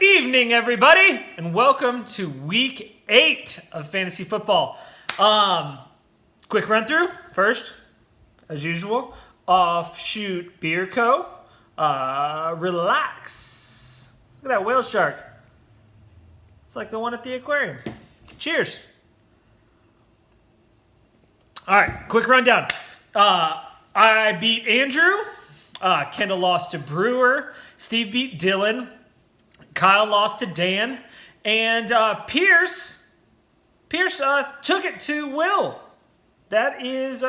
Evening, everybody, and welcome to week 8 of fantasy football. Quick run through first, as usual. Offshoot Beer Co. Relax. Look at that whale shark. It's like the one at the aquarium. Cheers. All right, quick rundown. I beat Andrew. Kendall lost to Brewer. Steve beat Dylan. Kyle lost to Dan. And Pierce took it to Will. That is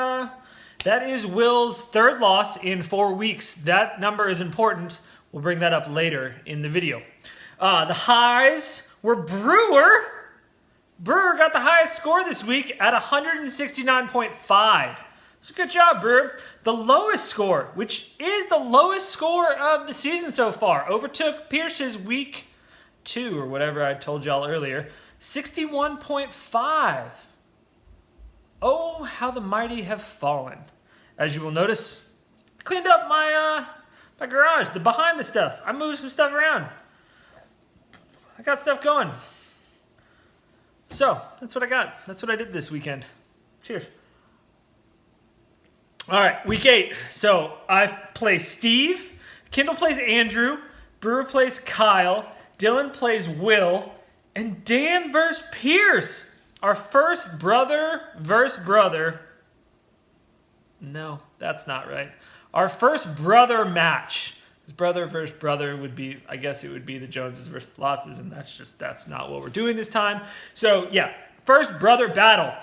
Will's third loss in 4 weeks. That number is important. We'll bring that up later in the video. The highs were Brewer. Brewer got the highest score this week at 169.5. So good job, Brewer. The lowest score, which is the lowest score of the season so far, overtook Pierce's week 2 or whatever I told y'all earlier, 61.5. Oh, how the mighty have fallen. As you will notice, I cleaned up my garage, the behind the stuff. I moved some stuff around. I got stuff going. So, that's what I got. That's what I did this weekend. Cheers. All right, week 8. So I play Steve, Kendall plays Andrew, Brewer plays Kyle, Dylan plays Will, and Dan versus Pierce. Our first brother versus brother. No, that's not right. Our first brother match. His brother versus brother would be, I guess it would be the Joneses versus Lottses, and that's not what we're doing this time. So yeah, first brother battle.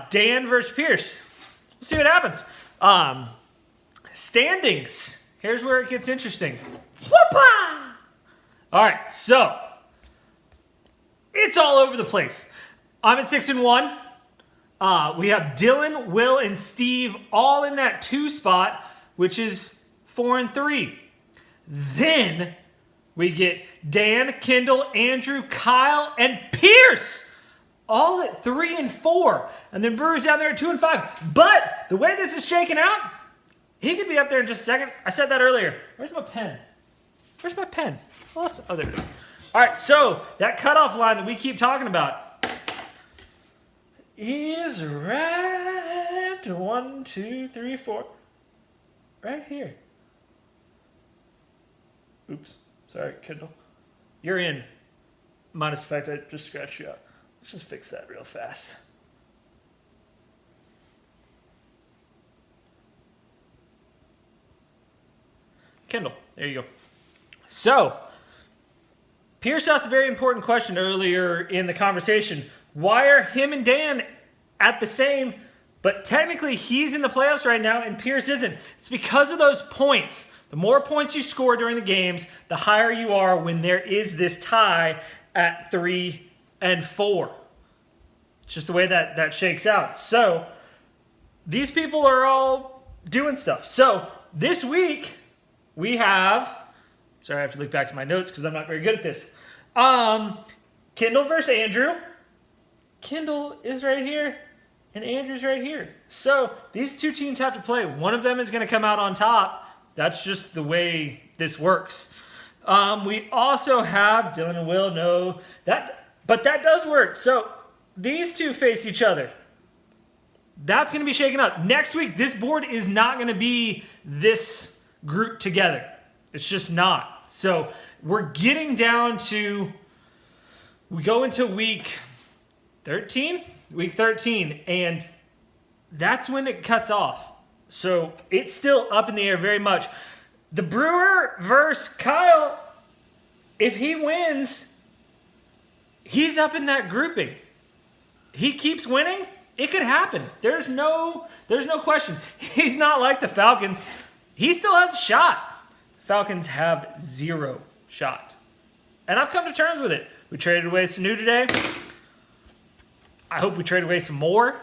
Dan versus Pierce. We'll see what happens. Standings. Here's where it gets interesting. Whoopah! All right, so it's all over the place. I'm at 6-1. We have Dylan, Will, and Steve all in that 2 spot, which is 4-3. Then we get Dan, Kendall, Andrew, Kyle, and Pierce all at 3-4. And then Brewer's down there at 2-5. But the way this is shaking out, he could be up there in just a second. I said that earlier. Where's my pen? Where's my pen? Oh, there it is. All right, so that cutoff line that we keep talking about is right 1, 2, 3, 4. Right here. Oops. Sorry, Kendall. You're in. Minus the fact I just scratched you out. Let's just fix that real fast. Kendall, there you go. So, Pierce asked a very important question earlier in the conversation. Why are him and Dan at the same, but technically he's in the playoffs right now and Pierce isn't? It's because of those points. The more points you score during the games, the higher you are when there is this tie at 3-4. It's just the way that shakes out. So, these people are all doing stuff. So, this week, we have... Sorry, I have to look back to my notes because I'm not very good at this. Kendall versus Andrew. Kendall is right here, and Andrew's right here. So, these 2 teams have to play. One of them is going to come out on top. That's just the way this works. We also have Dylan and Will. No, but that does work. So, these 2 face each other. That's going to be shaken up. Next week, this board is not going to be this group together. It's just not. So we're getting down to, we go into week 13, and that's when it cuts off. So it's still up in the air very much. The Brewer versus Kyle, if he wins, he's up in that grouping. He keeps winning, it could happen. There's no question. He's not like the Falcons. He still has a shot. Falcons have 0 shot. And I've come to terms with it. We traded away Sanu today. I hope we trade away some more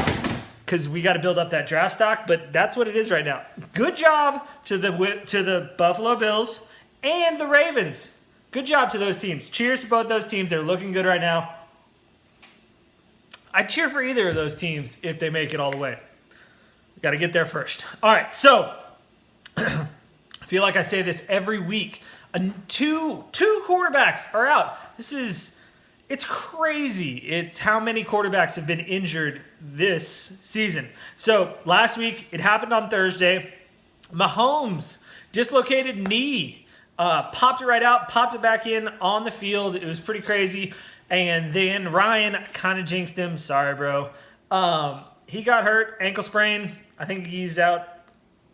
because we got to build up that draft stock, but that's what it is right now. Good job to the Buffalo Bills and the Ravens. Good job to those teams. Cheers to both those teams. They're looking good right now. I'd cheer for either of those teams if they make it all the way. We got to get there first. All right, so I feel like I say this every week. Two quarterbacks are out. It's crazy. It's how many quarterbacks have been injured this season. So last week, it happened on Thursday. Mahomes, dislocated knee, popped it right out, popped it back in on the field. It was pretty crazy. And then Ryan kind of jinxed him. Sorry, bro. He got hurt, ankle sprain. I think he's out.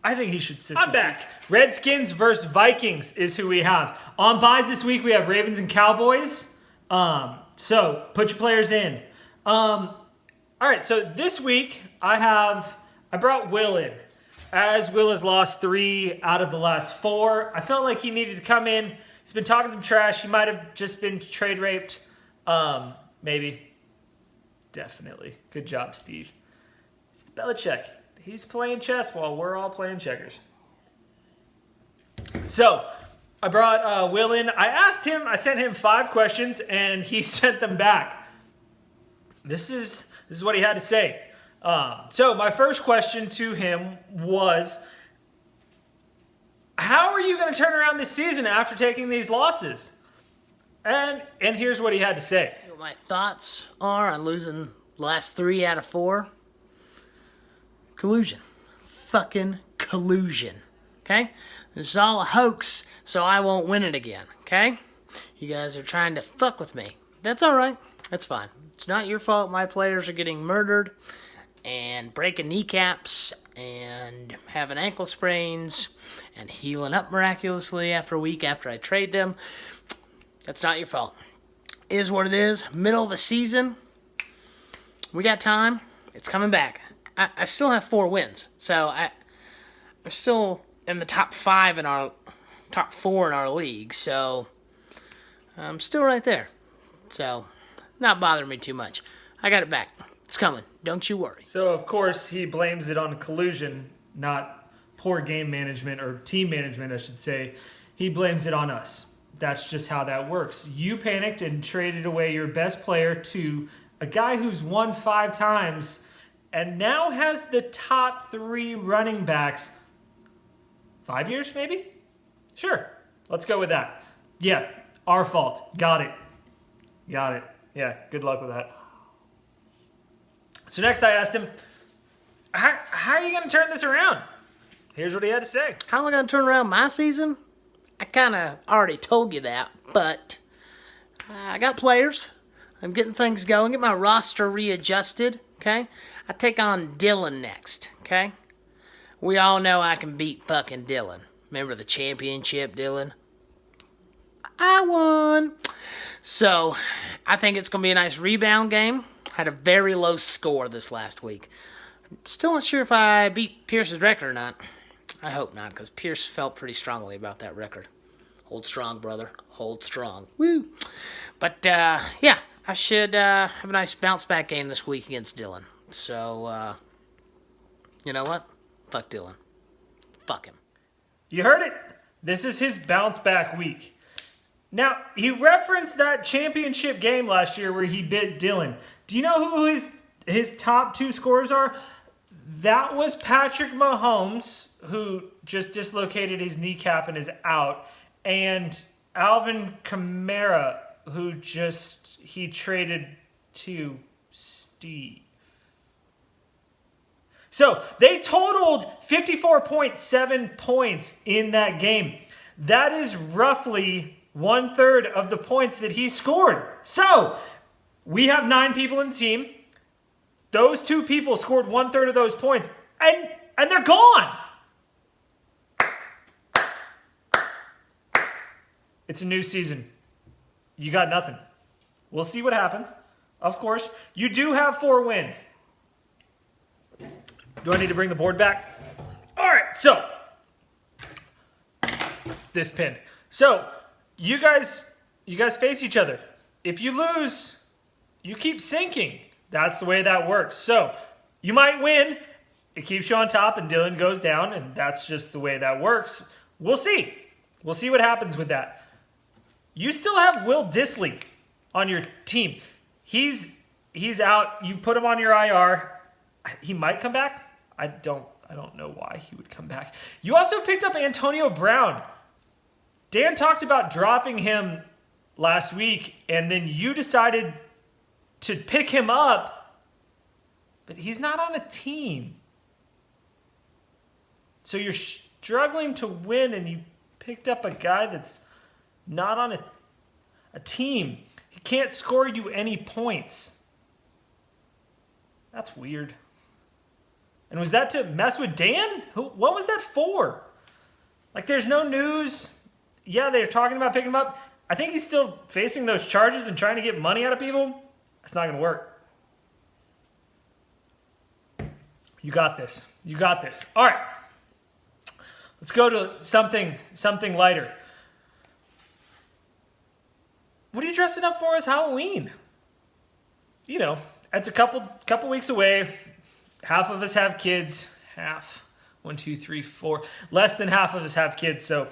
I think he should sit. I'm back. Redskins versus Vikings is who we have. On buys this week, we have Ravens and Cowboys. So put your players in. All right, so this week I brought Will in. As Will has lost 3 out of the last 4, I felt like he needed to come in. He's been talking some trash. He might have just been trade raped. Maybe. Definitely. Good job, Steve. It's the Belichick. He's playing chess while we're all playing checkers. So, I brought Will in. I sent him 5 questions, and he sent them back. This is what he had to say. So, my first question to him was, how are you going to turn around this season after taking these losses? And here's what he had to say. My thoughts are on losing the last 3 out of 4. Collusion. Fucking collusion. Okay? This is all a hoax, so I won't win it again. Okay? You guys are trying to fuck with me. That's alright. That's fine. It's not your fault my players are getting murdered and breaking kneecaps and having ankle sprains and healing up miraculously after a week after I trade them. That's not your fault. Is what it is. Middle of the season. We got time. It's coming back. I still have 4 wins. So I'm still in the top 4 in our league. So I'm still right there. So not bothering me too much. I got it back. It's coming. Don't you worry. So of course he blames it on collusion, not poor game management or team management, I should say. He blames it on us. That's just how that works. You panicked and traded away your best player to a guy who's won 5 times and now has the top 3 running backs. 5 years, maybe? Sure. Let's go with that. Yeah, our fault. Got it. Yeah, good luck with that. So next I asked him, how are you going to turn this around? Here's what he had to say. How am I going to turn around my season? I kind of already told you that, but I got players. I'm getting things going, get my roster readjusted, okay? I take on Dylan next, okay? We all know I can beat fucking Dylan. Remember the championship, Dylan? I won. So, I think it's going to be a nice rebound game. Had a very low score this last week. Still not sure if I beat Pierce's record or not. I hope not, because Pierce felt pretty strongly about that record. Hold strong, brother. Hold strong. Woo! But, yeah, I should have a nice bounce-back game this week against Dylan. So, you know what? Fuck Dylan. Fuck him. You heard it. This is his bounce-back week. Now, he referenced that championship game last year where he bit Dylan. Do you know who his top 2 scorers are? That was Patrick Mahomes, who just dislocated his kneecap and is out, and Alvin Kamara, who he traded to Steve. So they totaled 54.7 points in that game. That is roughly 1/3 of the points that he scored. So we have 9 people in the team. Those 2 people scored 1/3 of those points, and they're gone. It's a new season. You got nothing. We'll see what happens. Of course, you do have 4 wins. Do I need to bring the board back? All right, so it's this pin. So you guys face each other. If you lose, you keep sinking. That's the way that works. So you might win. It keeps you on top and Dylan goes down, and that's just the way that works. We'll see. We'll see what happens with that. You still have Will Dissly on your team. He's out. You put him on your IR. He might come back. I don't know why he would come back. You also picked up Antonio Brown. Dan talked about dropping him last week, and then you decided to pick him up, but he's not on a team. So you're struggling to win, and you picked up a guy that's not on a team. He can't score you any points. That's weird. And was that to mess with Dan? What was that for? Like, there's no news. Yeah, they're talking about picking him up. I think he's still facing those charges and trying to get money out of people. It's not going to work. You got this. You got this. All right. Let's go to something lighter. What are you dressing up for as Halloween? You know, it's a couple weeks away. Half of us have kids. Half. 1, 2, 3, 4. Less than half of us have kids, so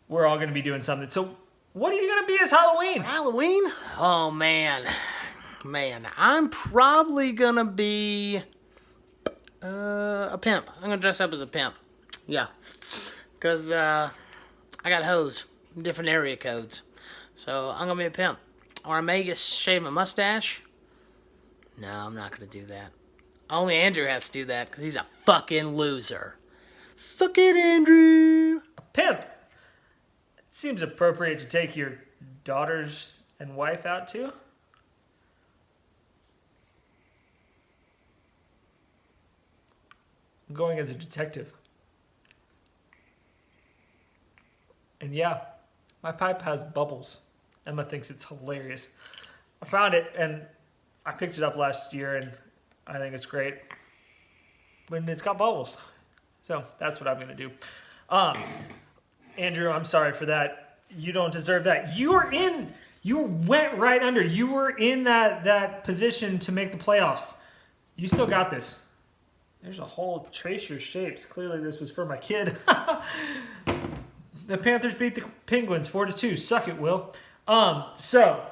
we're all going to be doing something. So what are you going to be as Halloween? Halloween? Oh, man. I'm probably going to be a pimp. I'm going to dress up as a pimp. Yeah. Because I got hoes. Different area codes. So I'm going to be a pimp. Or I may just shave my mustache. No, I'm not going to do that. Only Andrew has to do that because he's a fucking loser. Suck it, Andrew. A pimp. It seems appropriate to take your daughters and wife out too. I'm going as a detective. And yeah, my pipe has bubbles. Emma thinks it's hilarious. I found it and I picked it up last year and I think it's great when it's got bubbles. So that's what I'm going to do. Andrew, I'm sorry for that. You don't deserve that. You went right under. You were in that position to make the playoffs. You still got this. There's a whole trace your shapes. Clearly this was for my kid. The Panthers beat the Penguins 4-2. Suck it, Will. So,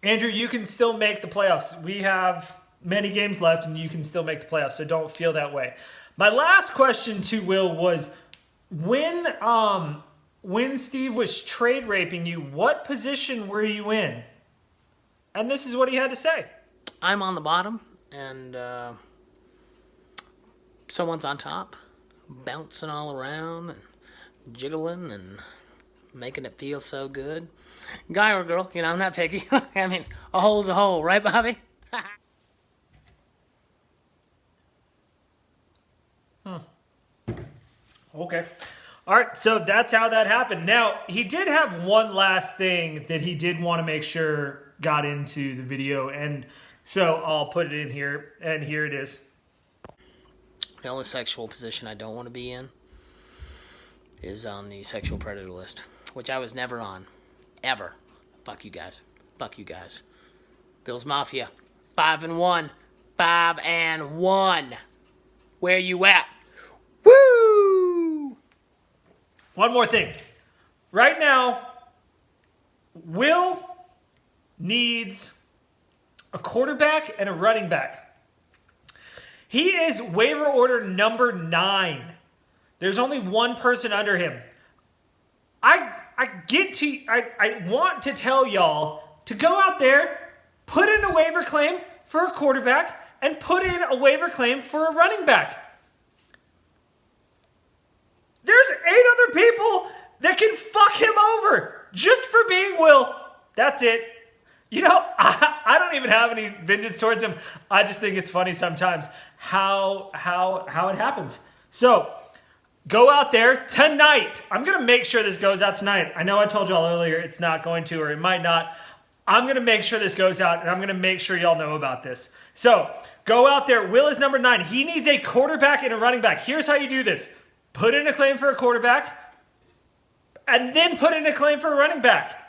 Andrew, you can still make the playoffs. We have many games left, and you can still make the playoffs, so don't feel that way. My last question to Will was, when Steve was trade raping you, what position were you in? And this is what he had to say. I'm on the bottom, and someone's on top, bouncing all around and jiggling and making it feel so good. Guy or girl, you know, I'm not picky. I mean, a hole's a hole, right, Bobby? Okay. All right, so that's how that happened. Now, he did have one last thing that he did want to make sure got into the video, and so I'll put it in here, and here it is. The only sexual position I don't want to be in is on the sexual predator list, which I was never on. Ever. Fuck you guys. Fuck you guys. Bills Mafia. 5-1. 5-1. Where you at? Woo! One more thing. Right now, Will needs a quarterback and a running back. He is waiver order number 9. There's only one person under him. I want to tell y'all to go out there, put in a waiver claim for a quarterback, and put in a waiver claim for a running back. There's 8 other people that can fuck him over just for being Will. That's it. You know, I don't even have any vengeance towards him. I just think it's funny sometimes how it happens. So, go out there tonight. I'm going to make sure this goes out tonight. I know I told y'all earlier it's not going to, or it might not. I'm going to make sure this goes out, and I'm going to make sure y'all know about this. So, go out there. Will is number 9. He needs a quarterback and a running back. Here's how you do this. Put in a claim for a quarterback, and then put in a claim for a running back.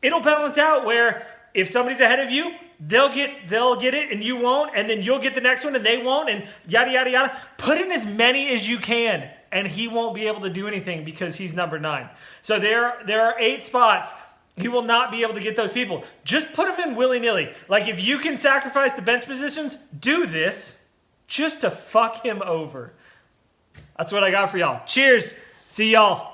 It'll balance out where if somebody's ahead of you, they'll get it and you won't, and then you'll get the next one and they won't, and yada, yada, yada. Put in as many as you can, and he won't be able to do anything because he's number 9. So there are 8 spots. He will not be able to get those people. Just put them in willy-nilly. Like, if you can sacrifice the bench positions, do this just to fuck him over. That's what I got for y'all. Cheers. See y'all.